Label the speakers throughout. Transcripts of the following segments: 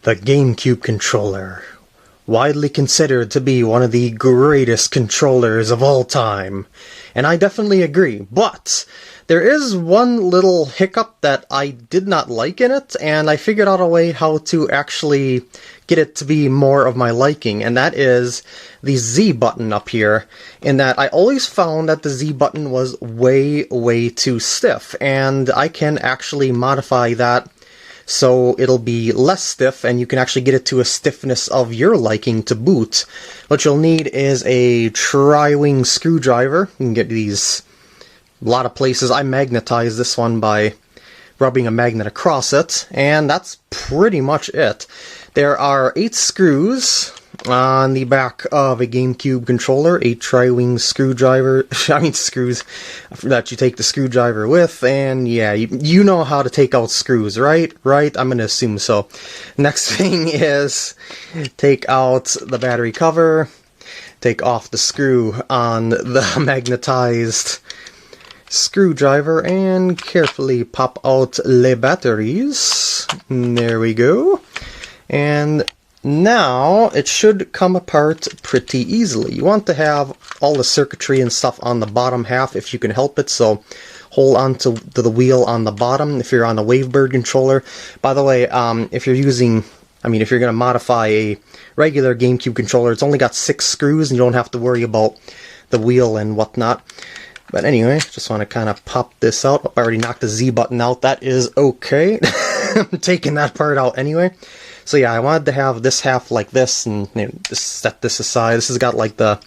Speaker 1: The Gamecube controller, widely considered to be one of the greatest controllers of all time. And I definitely agree, but there is one little hiccup that I did not like in it, and I figured out a way how to actually get it to be more of my liking, and that is the Z button up here, in that I always found that the Z button was way too stiff, and I can actually modify that so it'll be less stiff, and you can actually get it to a stiffness of your liking to boot. What you'll need is a Triwing screwdriver. You can get these a lot of places. I magnetize this one by rubbing a magnet across it, and that's pretty much it. There are 8 screws on the back of a Gamecube controller, 8 Triwing screwdriver, screws that you take the screwdriver with, and yeah, you know how to take out screws, right? Right? I'm gonna assume so. Next thing is take out the battery cover, take off the screw on the magnetized screwdriver, and carefully pop out the batteries. There we go. And now it should come apart pretty easily. You want to have all the circuitry and stuff on the bottom half if you can help it, so hold on to the wheel on the bottom if you're on the Wavebird controller. By the way, if you're using, if you're going to modify a regular Gamecube controller, it's only got 6 screws and you don't have to worry about the wheel and whatnot. But anyway, just want to kind of pop this out. I already knocked the Z button out. That is okay. I'm taking that part out anyway. So yeah, I wanted to have this half like this, and just set this aside. This has got like the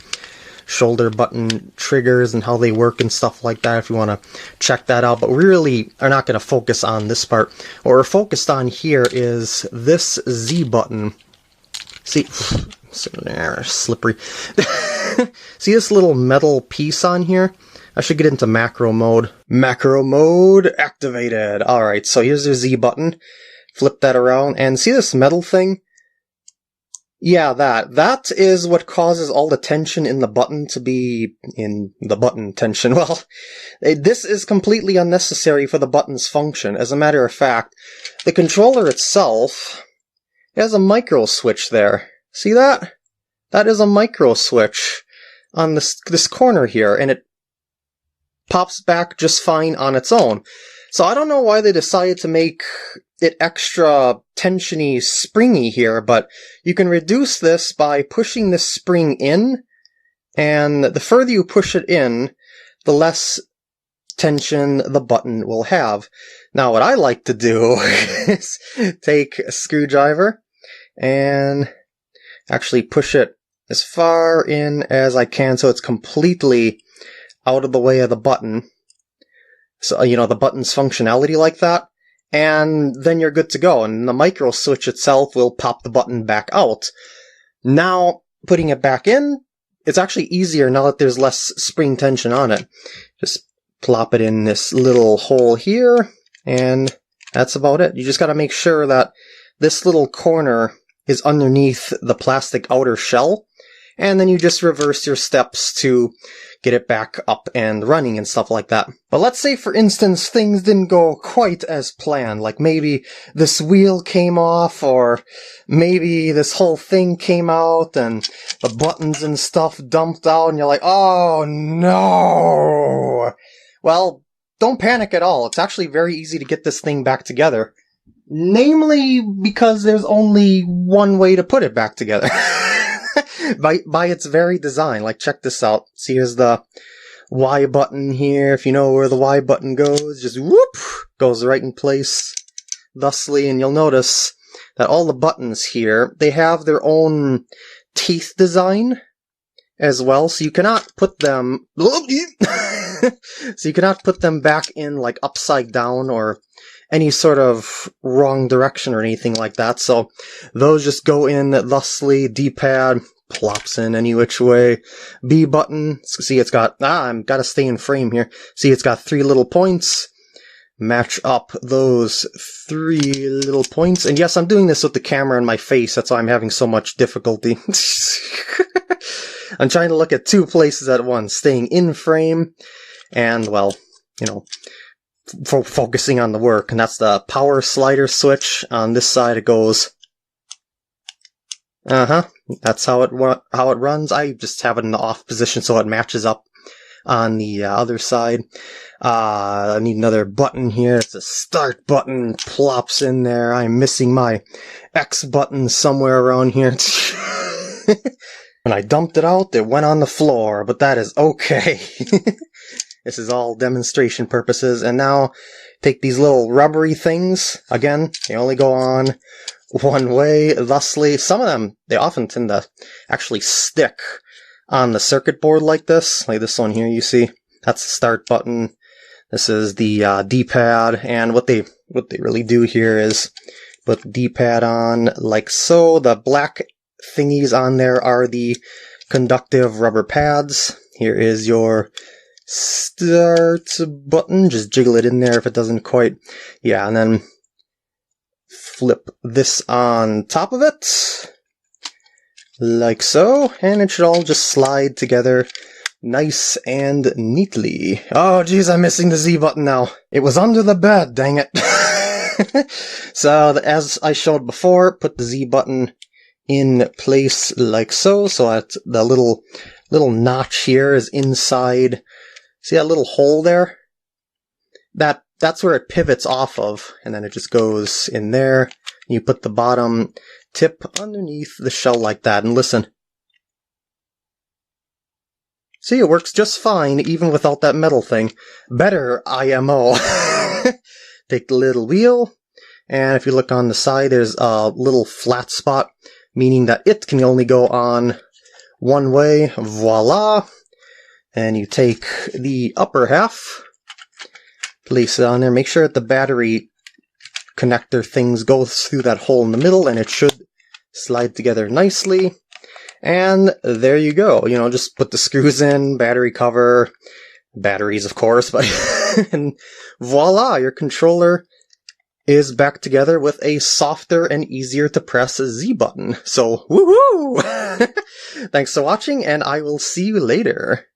Speaker 1: shoulder button triggers and how they work and stuff like that if you want to check that out. But we really are not going to focus on this part. What we're focused on here is this Z button. See, slippery. See this little metal piece on here? I should get into macro mode. Macro mode activated. Alright, so here's your Z button. Flip that around, and see this metal thing? Yeah, that is what causes all the tension in the button to be in the button tension. Well, this is completely unnecessary for the button's function. As a matter of fact, the controller itself has a micro switch there. See that? That is a micro switch on this corner here, and it pops back just fine on its own. So I don't know why they decided to make it extra tensiony, springy here, but you can reduce this by pushing this spring in, and the further you push it in, the less tension the button will have. Now what I like to do is take a screwdriver and actually push it as far in as I can so it's completely out of the way of the button. So, the button's functionality like that. And then you're good to go, and the micro switch itself will pop the button back out. Now, putting it back in, it's actually easier now that there's less spring tension on it. Just plop it in this little hole here, and that's about it. You just gotta make sure that this little corner is underneath the plastic outer shell, and then you just reverse your steps to get it back up and running and stuff like that. But let's say, for instance, things didn't go quite as planned. Like maybe this wheel came off, or maybe this whole thing came out and the buttons and stuff dumped out, and you're like, oh no! Well, don't panic at all. It's actually very easy to get this thing back together. Namely, because there's only one way to put it back together. by its very design. Like, check this out. See, here's the Y button here. If you know where the Y button goes, just whoop, goes right in place thusly, and you'll notice that all the buttons here, they have their own teeth design as well, so you cannot put them back in like upside down or any sort of wrong direction or anything like that. So those just go in thusly. D-pad plops in any which way. B button, see, it's got, I've got to stay in frame here. See, it's got 3 little points. Match up those 3 little points. And yes, I'm doing this with the camera in my face. That's why I'm having so much difficulty. I'm trying to look at 2 places at once, staying in frame and, well, focusing on the work. And that's the power slider switch. On this side, it goes Uh-huh. That's how it runs. I just have it in the off position so it matches up on the other side. I need another button here. It's a start button. Plops in there. I'm missing my X button somewhere around here. When I dumped it out, it went on the floor, but that is okay. This is all demonstration purposes. And now, take these little rubbery things. Again, they only go on one way, thusly. Some of them, they often tend to actually stick on the circuit board like this. Like this one here, you see? That's the start button. This is the D-pad, and what they really do here is put the D-pad on like so. The black thingies on there are the conductive rubber pads. Here is your start button. Just jiggle it in there if it doesn't quite. Yeah, and then flip this on top of it. Like so. And it should all just slide together nice and neatly. Oh, geez, I'm missing the Z button now. It was under the bed, dang it. So, as I showed before, put the Z button in place like so. So that the little notch here is inside. See that little hole there? That's where it pivots off of, and then it just goes in there. You put the bottom tip underneath the shell like that, and listen. See, it works just fine, even without that metal thing. Better IMO. Take the little wheel, and if you look on the side, there's a little flat spot, meaning that it can only go on one way. Voila! And you take the upper half, place it on there, make sure that the battery connector things goes through that hole in the middle, and it should slide together nicely. And there you go. You know, just put the screws in, battery cover, batteries of course, but and voila, your controller is back together with a softer and easier to press Z button. So, woohoo! Thanks for watching, and I will see you later.